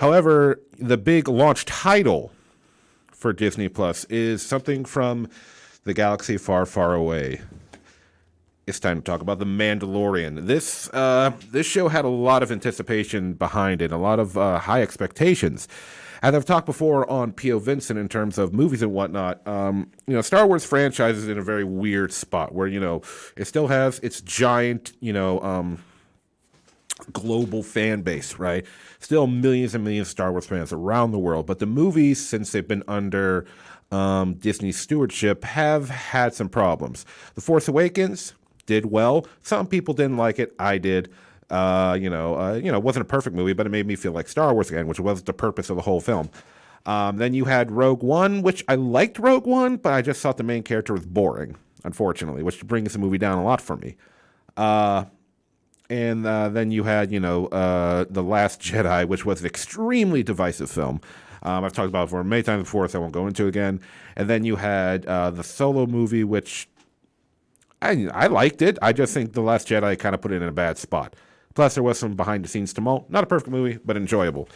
However, the big launch title for Disney Plus is something from the galaxy far, far away. It's time to talk about The Mandalorian. This show had a lot of anticipation behind it, a lot of high expectations. As I've talked before on P.O. Vincent in terms of movies and whatnot, Star Wars franchise is in a very weird spot where, it still has its giant, global fan base, right? Still millions and millions of Star Wars fans around the world. But the movies, since they've been under Disney's stewardship, have had some problems. The Force Awakens did well. Some people didn't like it. I did. It wasn't a perfect movie, but it made me feel like Star Wars again, which was the purpose of the whole film. Then you had Rogue One, which I liked Rogue One, but I just thought the main character was boring, unfortunately, which brings the movie down a lot for me. And then you had, The Last Jedi, which was an extremely divisive film. I've talked about it for many times before, so I won't go into it again. And then you had the Solo movie, which I liked it. I just think The Last Jedi kind of put it in a bad spot. Plus, there was some behind-the-scenes tumult. Not a perfect movie, but enjoyable.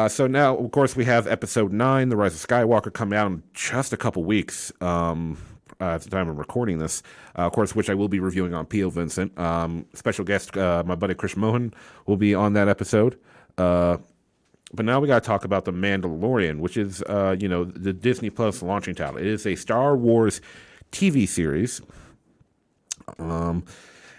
So now, of course, we have Episode 9, The Rise of Skywalker, coming out in just a couple weeks at the time of recording this, of course, which I will be reviewing on P.O. Vincent. Special guest, my buddy Chris Mohan, will be on that episode. But now we got to talk about The Mandalorian, which is, the Disney Plus launching title. It is a Star Wars TV series. And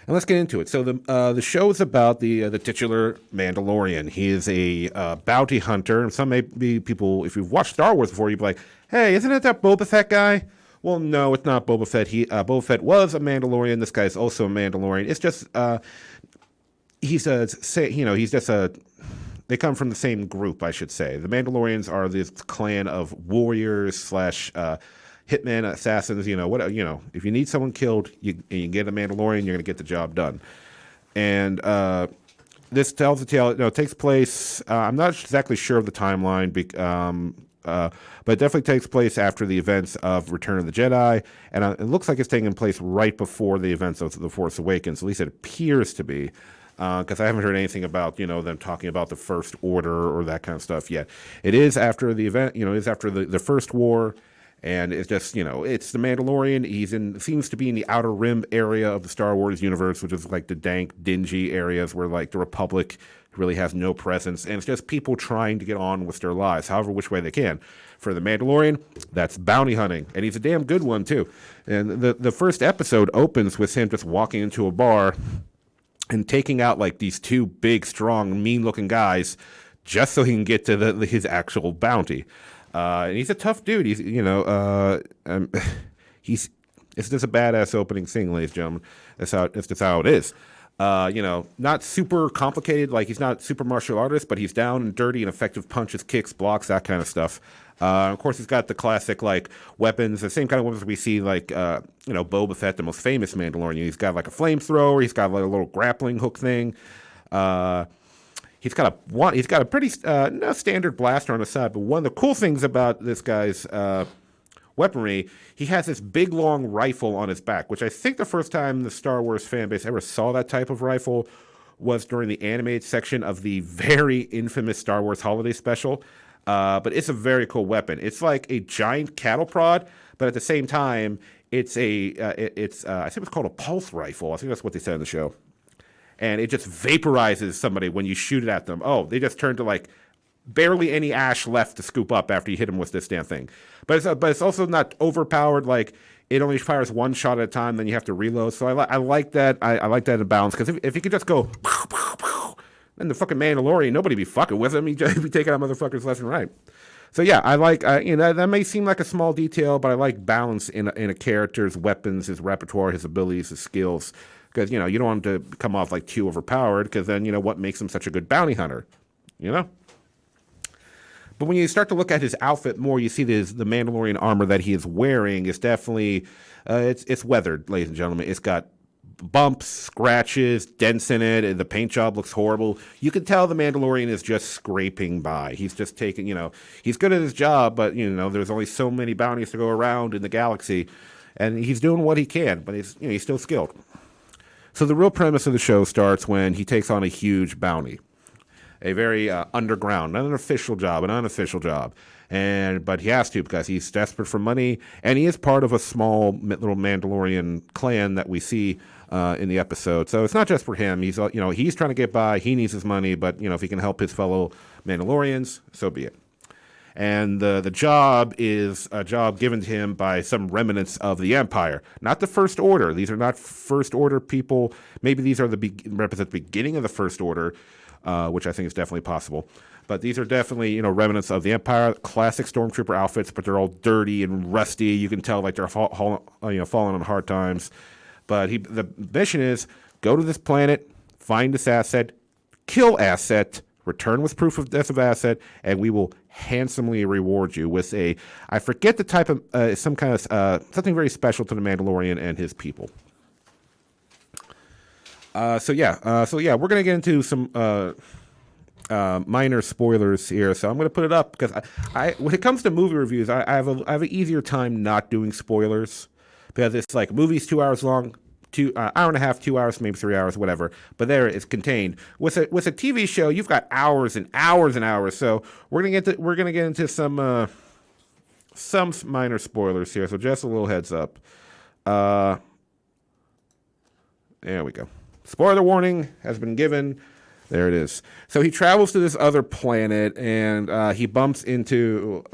let's get into it. So the show is about the titular Mandalorian. He is a bounty hunter. And some maybe people, if you've watched Star Wars before, you'd be like, "Hey, isn't it that Boba Fett guy?" Well, no, it's not Boba Fett. Boba Fett was a Mandalorian. This guy's also a Mandalorian. It's just they come from the same group, I should say. The Mandalorians are this clan of warriors slash hitmen, assassins, if you need someone killed, you get a Mandalorian, you're going to get the job done. And this tells the tale. It takes place. I'm not exactly sure of the timeline, but it definitely takes place after the events of Return of the Jedi, and it looks like it's taking place right before the events of The Force Awakens. At least it appears to be, because I haven't heard anything about them talking about the First Order or that kind of stuff yet. It is after the event. It is after the First War. And it's just, it's the Mandalorian. Seems to be in the Outer Rim area of the Star Wars universe, which is like the dank, dingy areas where like the Republic really has no presence. And it's just people trying to get on with their lives, however which way they can. For the Mandalorian, that's bounty hunting. And he's a damn good one, too. And the first episode opens with him just walking into a bar and taking out like these two big, strong, mean-looking guys just so he can get to his actual bounty. And he's a tough dude. It's just a badass opening scene, ladies and gentlemen. That's just how it is. Not super complicated. Like, he's not super martial artist, but he's down and dirty and effective punches, kicks, blocks, that kind of stuff. Of course, he's got the classic, like, weapons, the same kind of weapons we see, like, Boba Fett, the most famous Mandalorian. He's got, like, a flamethrower. He's got, like, a little grappling hook thing. He's got a pretty standard blaster on the side, but one of the cool things about this guy's weaponry, he has this big long rifle on his back, which I think the first time the Star Wars fan base ever saw that type of rifle was during the animated section of the very infamous Star Wars Holiday Special. But it's a very cool weapon. It's like a giant cattle prod, but at the same time, I think it's called a pulse rifle. I think that's what they said in the show. And it just vaporizes somebody when you shoot it at them. Oh, they just turn to like barely any ash left to scoop up after you hit them with this damn thing. But it's also not overpowered. Like, it only fires one shot at a time, then you have to reload. So I like that. I like that in balance, because if you could just go, then the fucking Mandalorian, nobody be fucking with him. He'd be taking out motherfuckers left and right. So yeah, I like that may seem like a small detail, but I like balance in a character's weapons, his repertoire, his abilities, his skills. Because, you don't want him to come off like too overpowered, because then, what makes him such a good bounty hunter, But when you start to look at his outfit more, you see the Mandalorian armor that he is wearing is definitely, it's weathered, ladies and gentlemen. It's got bumps, scratches, dents in it, and the paint job looks horrible. You can tell the Mandalorian is just scraping by. He's just taking, he's good at his job, but, there's only so many bounties to go around in the galaxy, and he's doing what he can, but he's still skilled. So the real premise of the show starts when he takes on a huge bounty. a very underground, not an official job, an unofficial job. But he has to because he's desperate for money, and he is part of a small little Mandalorian clan that we see in the episode. So it's not just for him. He's he's trying to get by. He needs his money, but if he can help his fellow Mandalorians, so be it. And the job is a job given to him by some remnants of the Empire, not the First Order. These are not First Order people. Maybe these are represent the beginning of the First Order, which I think is definitely possible. But these are definitely, remnants of the Empire, classic stormtrooper outfits, but they're all dirty and rusty. You can tell like they're falling on hard times. But the mission is go to this planet, find this asset, kill asset, return with proof of death of asset, and we will handsomely reward you with I forget the type of, some kind of, something very special to the Mandalorian and his people. So yeah, we're going to get into some minor spoilers here, so I'm going to put it up because I when it comes to movie reviews, I have an easier time not doing spoilers because it's like movies 2 hours long, hour and a half, 2 hours, maybe 3 hours, whatever. But there it's contained. With a TV show, you've got hours and hours and hours. So we're gonna get into some minor spoilers here. So just a little heads up. There we go. Spoiler warning has been given. There it is. So he travels to this other planet, and he bumps into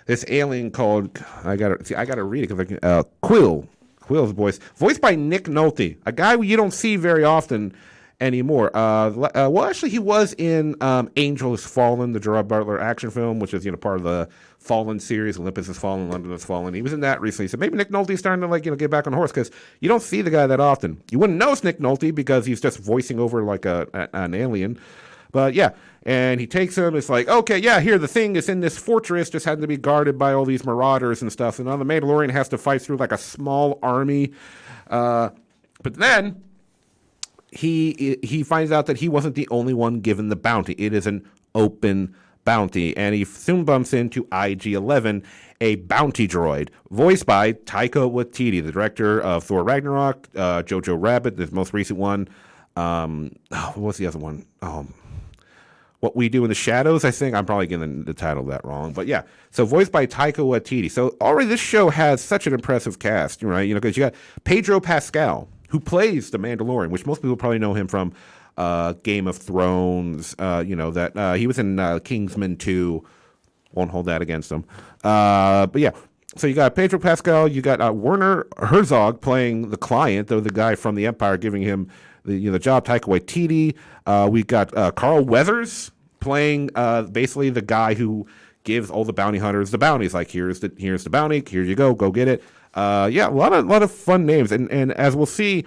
this alien called I gotta read it because Quill. Quill's voiced by Nick Nolte, a guy you don't see very often anymore. Well, actually, he was in Angel Has Fallen, the Gerard Butler action film, which is part of the Fallen series. Olympus Has Fallen, London Has Fallen. He was in that recently, so maybe Nick Nolte's starting to get back on horse because you don't see the guy that often. You wouldn't know it's Nick Nolte because he's just voicing over like an alien. But yeah, and he takes him. It's like, okay, yeah, here the thing is in this fortress, just had to be guarded by all these marauders and stuff. And now the Mandalorian has to fight through like a small army. But then he finds out that he wasn't the only one given the bounty. It is an open bounty, and he soon bumps into IG-11, a bounty droid, voiced by Taika Waititi, the director of Thor Ragnarok, Jojo Rabbit, the most recent one. What was the other one? What We Do in the Shadows, I think. I'm probably getting the title of that wrong. But yeah, so voiced by Taika Waititi. So already this show has such an impressive cast, right? Because you got Pedro Pascal, who plays the Mandalorian, which most people probably know him from Game of Thrones. That he was in Kingsman 2. Won't hold that against him. But yeah, so you got Pedro Pascal. You got Werner Herzog playing the client, though the guy from the Empire giving him the job. Taika Waititi. We got Carl Weathers playing basically the guy who gives all the bounty hunters the bounties. Like here's the bounty. Here you go get it. Yeah, a lot of fun names, and as we'll see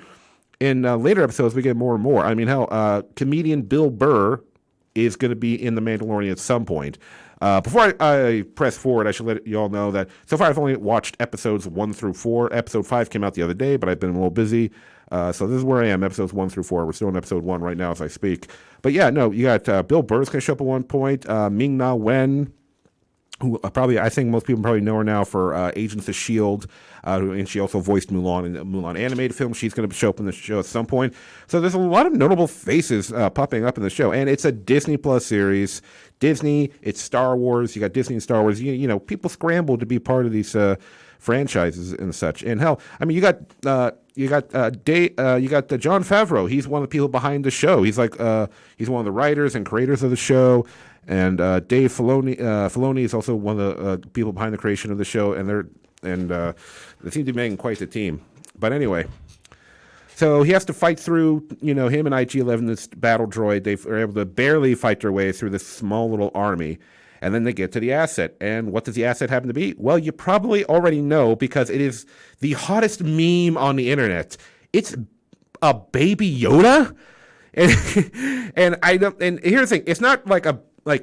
in later episodes, we get more and more. I mean, hell, comedian Bill Burr is going to be in The Mandalorian at some point. Before I press forward, I should let you all know that so far I've only watched episodes 1 through 4. Episode 5 came out the other day, but I've been a little busy. So this is where I am, episodes 1 through 4. We're still in episode 1 right now as I speak. But yeah, no, you got Bill Burr's going to show up at one point. Ming-Na Wen, who I think most people probably know her now for Agents of S.H.I.E.L.D., and she also voiced Mulan in the Mulan animated film. She's going to show up in the show at some point. So there's a lot of notable faces popping up in the show, and it's a Disney Plus series. Disney, it's Star Wars. You got Disney and Star Wars. People scramble to be part of these franchises and such. And hell, I mean, you got Jon Favreau. He's one of the people behind the show. He's like he's one of the writers and creators of the show. And Dave Filoni is also one of the people behind the creation of the show, and they seem to be making quite the team. But anyway, so he has to fight through, him and IG-11, this battle droid. They are able to barely fight their way through this small little army, and then they get to the asset. And what does the asset happen to be? Well, you probably already know because it is the hottest meme on the internet. It's a baby Yoda, and here's the thing: it's not like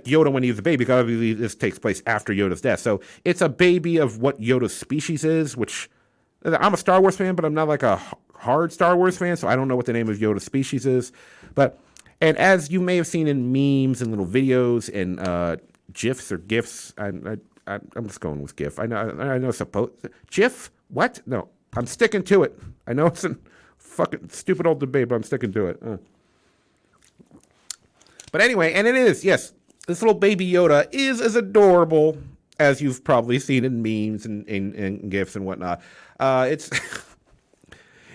Yoda when he was a baby, because obviously this takes place after Yoda's death. So it's a baby of what Yoda's species is, which I'm a Star Wars fan, but I'm not like a hard Star Wars fan, so I don't know what the name of Yoda's species is. And as you may have seen in memes and little videos and GIFs or GIFs, I'm just going with GIF. I know GIF? What? No, I'm sticking to it. I know it's a fucking stupid old debate, but I'm sticking to it. But anyway, and it is, yes, this little baby Yoda is as adorable as you've probably seen in memes and GIFs and whatnot. It's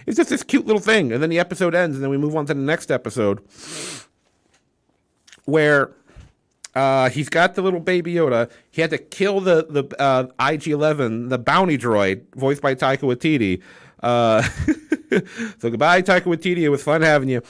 it's just this cute little thing. And then the episode ends, and then we move on to the next episode where he's got the little baby Yoda. He had to kill the IG-11, the bounty droid, voiced by Taika Waititi. So goodbye, Taika Waititi. It was fun having you.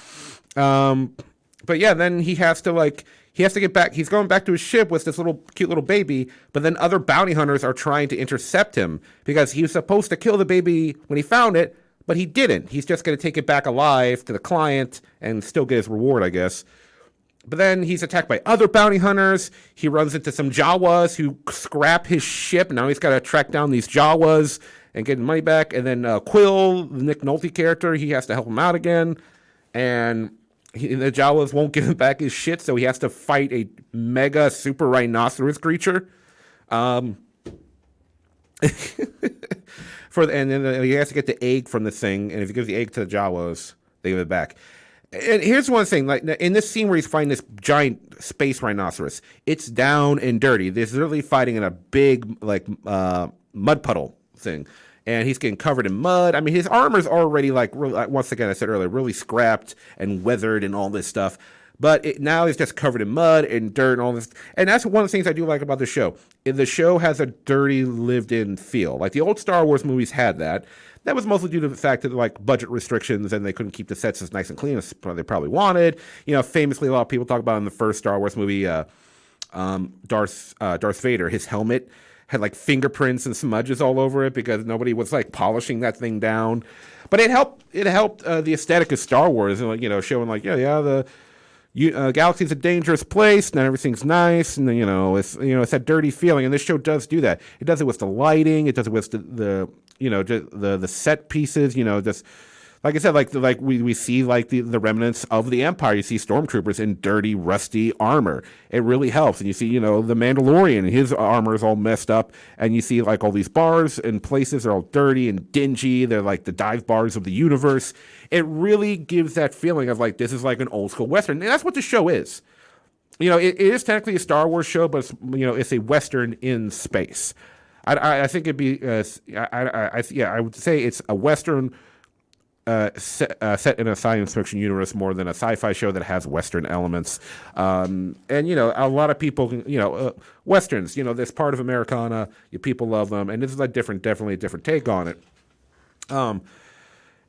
But yeah, then he has to get back. He's going back to his ship with this little cute little baby, but then other bounty hunters are trying to intercept him because he was supposed to kill the baby when he found it, but he didn't. He's just going to take it back alive to the client and still get his reward, I guess. But then he's attacked by other bounty hunters. He runs into some Jawas who scrap his ship. Now he's got to track down these Jawas and get the money back. And then Quill, the Nick Nolte character, he has to help him out again. And the Jawas won't give him back his shit, so he has to fight a mega super rhinoceros creature. And then he has to get the egg from the thing, and if he gives the egg to the Jawas, they give it back. And here's one thing, like in this scene where he's fighting this giant space rhinoceros, it's down and dirty. There's literally fighting in a big mud puddle thing, and he's getting covered in mud. I mean, his armor's already once again, I said earlier, really scrapped and weathered and all this stuff. But now he's just covered in mud and dirt and all this. And that's one of the things I do like about the show. The show has a dirty, lived-in feel. Like the old Star Wars movies had that. That was mostly due to the fact that budget restrictions and they couldn't keep the sets as nice and clean as they probably wanted. You know, famously, a lot of people talk about in the first Star Wars movie, Darth Vader, his helmet had fingerprints and smudges all over it because nobody was polishing that thing down. But it helped the aesthetic of Star Wars, and showing the galaxy's a dangerous place, and everything's nice, and it's that dirty feeling. And this show does do that. It does it with the lighting. It does it with the set pieces. Just like I said, we see the remnants of the Empire. You see stormtroopers in dirty, rusty armor. It really helps. And you see, the Mandalorian, his armor is all messed up, and you see all these bars and places are all dirty and dingy. They're like the dive bars of the universe. It really gives that feeling of this is like an old school Western. And that's what the show is. It is technically a Star Wars show, but it's a Western in space. I think it'd be, I would say it's a Western set in a science fiction universe more than a sci-fi show that has Western elements. And, a lot of people, Westerns, there's part of Americana, people love them, and this is definitely a different take on it.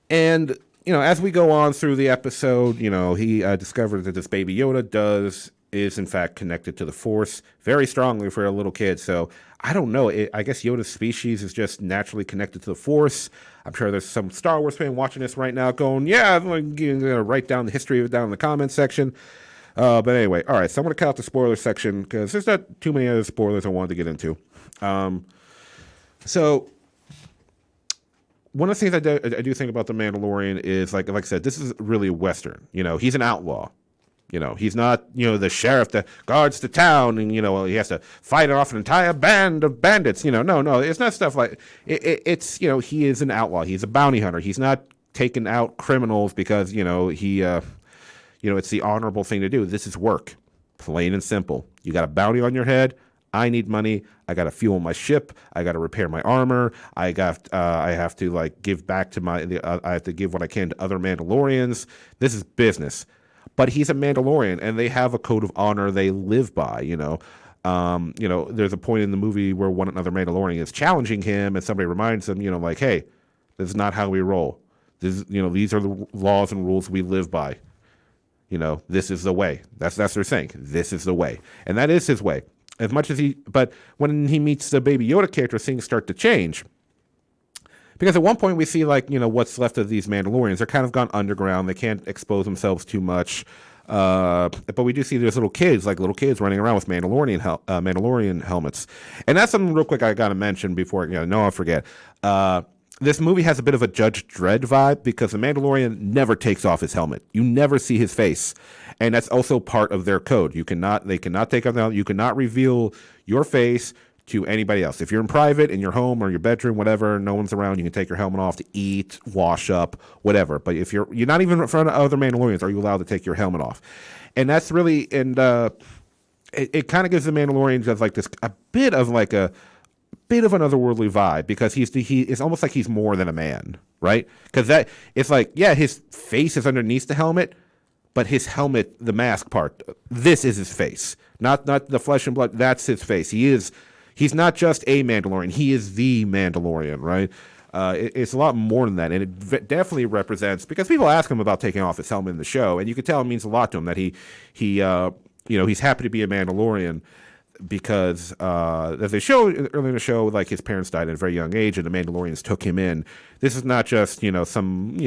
And, as we go on through the episode, he discovers that this baby Yoda is in fact connected to the Force very strongly for a little kid. So I don't know. I guess Yoda's species is just naturally connected to the Force. I'm sure there's some Star Wars fan watching this right now going, yeah, I'm going to write down the history of it down in the comments section. But anyway, all right, so I'm going to cut out the spoiler section because there's not too many other spoilers I wanted to get into. So one of the things I do think about The Mandalorian is, like I said, this is really a Western. He's an outlaw. He's not, the sheriff that guards the town and, he has to fight off an entire band of bandits. No, it's not stuff like it's, he is an outlaw. He's a bounty hunter. He's not taking out criminals because, it's the honorable thing to do. This is work, plain and simple. You got a bounty on your head. I need money. I got to fuel my ship. I got to repair my armor. I have to give back to I have to give what I can to other Mandalorians. This is business. But he's a Mandalorian, and they have a code of honor they live by. There's a point in the movie where one another Mandalorian is challenging him, and somebody reminds him, hey, this is not how we roll. This, these are the laws and rules we live by. This is the way. That's their saying. This is the way, and that is his way. As much as but when he meets the Baby Yoda character, things start to change. Because at one point we see what's left of these Mandalorians. They're kind of gone underground. They can't expose themselves too much. But we do see there's little kids running around with Mandalorian helmets. And that's something real quick I got to mention before I forget. This movie has a bit of a Judge Dredd vibe because the Mandalorian never takes off his helmet. You never see his face. And that's also part of their code. They cannot take off the helmet. You cannot reveal your face to anybody else. If you're in private, in your home or your bedroom, whatever, no one's around, you can take your helmet off to eat, wash up, whatever. But if you're not even in front of other Mandalorians, are you allowed to take your helmet off? And that's really, and it kind of gives the Mandalorian just like this, a bit of an otherworldly vibe, because it's almost like he's more than a man, right? Because that it's like, yeah, his face is underneath the helmet, but his helmet, the mask part, this is his face, not the flesh and blood. That's his face. He's not just a Mandalorian. He is the Mandalorian, right? It's a lot more than that, and it definitely represents, because people ask him about taking off his helmet in the show, and you can tell it means a lot to him that he's happy to be a Mandalorian, because as they show earlier in the show, like his parents died at a very young age, and the Mandalorians took him in. This is not just some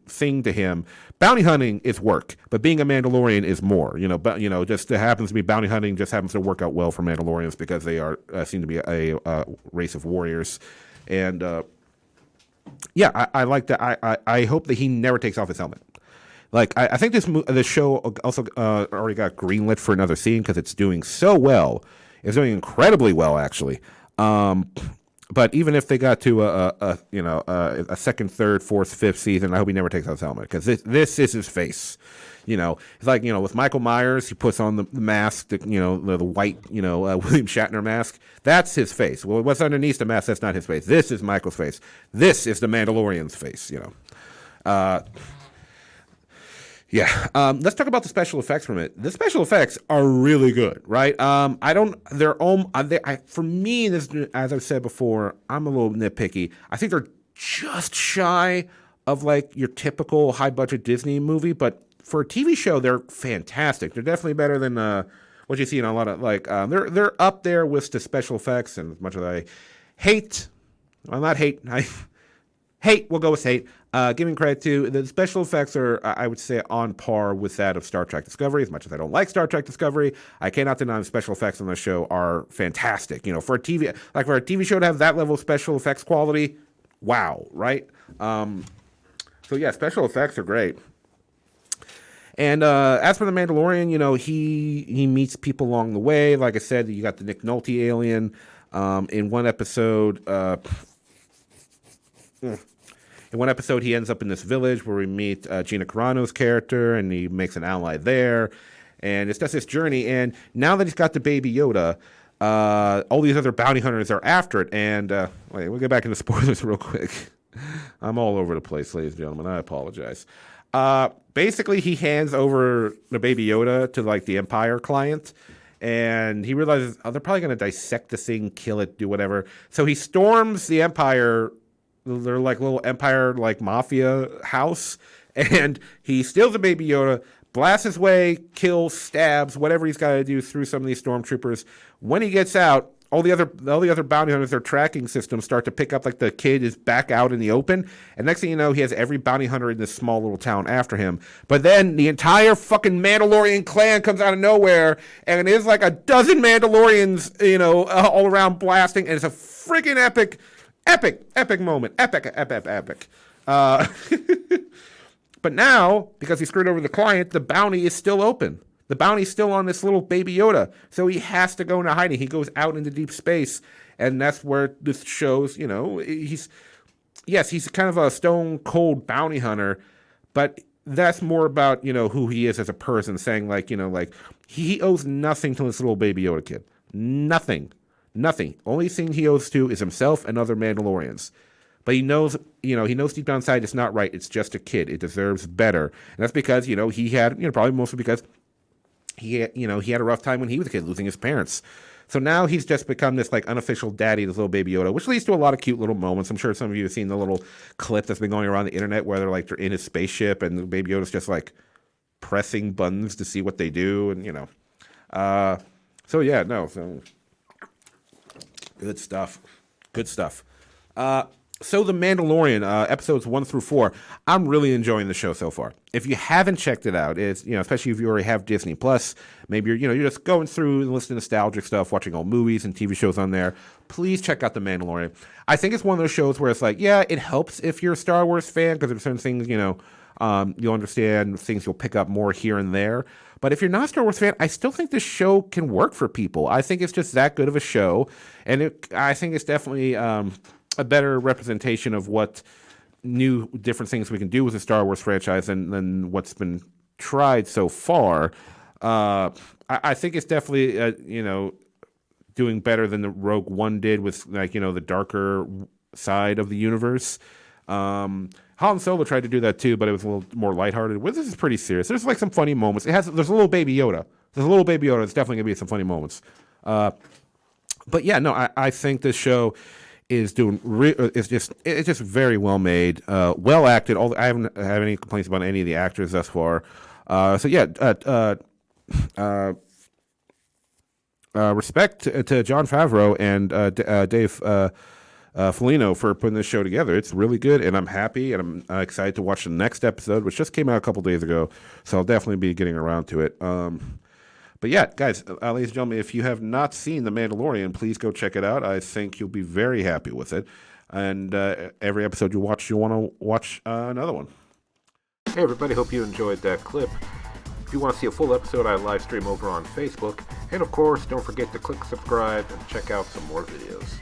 thing to him. Bounty hunting is work, but being a Mandalorian is more. But just it happens to be bounty hunting just happens to work out well for Mandalorians, because they are seem to be a race of warriors, and I like that. I hope that he never takes off his helmet. Like, I think this show also already got greenlit for another season, because it's doing so well. It's doing incredibly well, actually. But even if they got to a second, third, fourth, fifth season, I hope he never takes off his helmet, because this is his face. It's like, with Michael Myers, he puts on the mask, the white, William Shatner mask. That's his face. Well, what's underneath the mask, that's not his face. This is Michael's face. This is the Mandalorian's face, Yeah. Let's talk about the special effects for a minute. The special effects are really good, right? For me, this, as I've said before, I'm a little nitpicky. I think they're just shy of like your typical high budget Disney movie, but for a TV show, they're fantastic. They're definitely better than what you see in a lot of they're up there with the special effects. And as much as I hate, well, not hate, we'll go with hate. Giving credit to the special effects are, I would say, on par with that of Star Trek Discovery. As much as I don't like Star Trek Discovery, I cannot deny the special effects on the show are fantastic. For a TV show to have that level of special effects quality, wow, right? So yeah, special effects are great. And as for the Mandalorian, he meets people along the way. Like I said, you got the Nick Nolte alien in one episode. In one episode, he ends up in this village where we meet Gina Carano's character, and he makes an ally there. And it's just this journey. And now that he's got the Baby Yoda, all these other bounty hunters are after it. And we'll get back into spoilers real quick. I'm all over the place, ladies and gentlemen. I apologize. Basically, he hands over the Baby Yoda to like the Empire client. And he realizes, they're probably going to dissect the thing, kill it, do whatever. So he storms the Empire. They're like little Empire, like mafia house, and he steals the Baby Yoda, blasts his way, kills, stabs, whatever he's got to do through some of these stormtroopers. When he gets out, all the other bounty hunters, their tracking systems start to pick up like the kid is back out in the open, and next thing you know, he has every bounty hunter in this small little town after him. But then the entire fucking Mandalorian clan comes out of nowhere, and it's like a dozen Mandalorians, all around blasting, and it's a freaking epic moment. Epic. But now, because he screwed over the client, the bounty is still open. The bounty's still on this little Baby Yoda. So he has to go into hiding. He goes out into deep space. And that's where this shows, he's kind of a stone cold bounty hunter, but that's more about, who he is as a person, saying he owes nothing to this little Baby Yoda kid. Nothing. Only thing he owes to is himself and other Mandalorians. But he knows deep down inside it's not right. It's just a kid. It deserves better. And that's because, he had, probably mostly because he had a rough time when he was a kid, losing his parents. So now he's just become this like unofficial daddy, this little Baby Yoda, which leads to a lot of cute little moments. I'm sure some of you have seen the little clip that's been going around the internet where they're in his spaceship and the Baby Yoda's just like pressing buttons to see what they do. And, so Good stuff. So The Mandalorian, episodes 1 through 4, I'm really enjoying the show so far. If you haven't checked it out, it's, especially if you already have Disney Plus, maybe you're just going through and listening to nostalgic stuff, watching old movies and TV shows on there, please check out The Mandalorian. I think it's one of those shows where it's like, yeah, it helps if you're a Star Wars fan, because there's certain things, You'll understand things you'll pick up more here and there. But if you're not a Star Wars fan, I still think this show can work for people. I think it's just that good of a show, and I think it's definitely a better representation of what new different things we can do with the Star Wars franchise than what's been tried so far. I think it's definitely doing better than the Rogue One did with the darker side of the universe. Han Solo tried to do that too, but it was a little more lighthearted. Well, this is pretty serious. There's some funny moments. There's a little Baby Yoda. There's definitely gonna be some funny moments. But yeah, no, I think this show is it's just very well made, well acted. I haven't had any complaints about any of the actors thus far. So yeah, respect to Jon Favreau and Dave Filino for putting this show together. It's really good, and I'm happy, and I'm excited to watch the next episode, which just came out a couple days ago. So I'll definitely be getting around to it. But yeah, guys, ladies and gentlemen, if you have not seen The Mandalorian, please go check it out. I think you'll be very happy with it. And every episode you watch, you'll want to watch another one. Hey, everybody. Hope you enjoyed that clip. If you want to see a full episode, I live stream over on Facebook. And, of course, don't forget to click subscribe and check out some more videos.